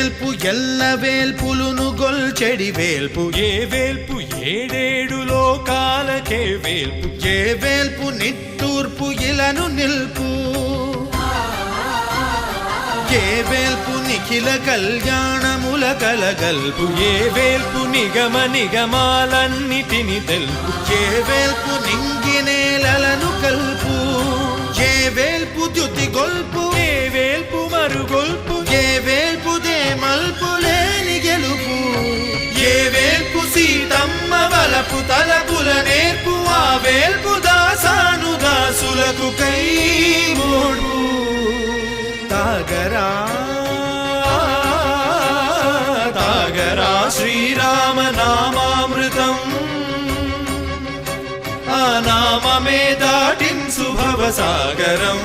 వేల్పు ఎల్ల వేల్పులును గొల్చెడి వేల్పు ఏ వేల్పు ఏడేడు లోకాలకే వేల్పు ఏ వేల్పు నిట్టూర్పు ఇలను నిల్పు ఏ వేల్పు నిఖిల కళ్యాణముల కలగల్పు ఏ వేల్పు నిగమ నిగమాలన్నిటిని తెలుపు ఏ వేల్పు నింగినేలను కల్పు ఏ వేల్పు ద్యుతి గొల్పు ఏ వేల్పు మరుగొల్పు ఏ వేల్పు దే మల్పు లేని గెలుపు ఏ వేల్పు సీతమ్మ వలపు తలపుల నేర్పు ఆ వేల్పు దాసాను దాసులకు కై మోడు తాగరా తాగరా శ్రీరామ నామామృతం ఆ నామమే దాటింసు భవసాగరం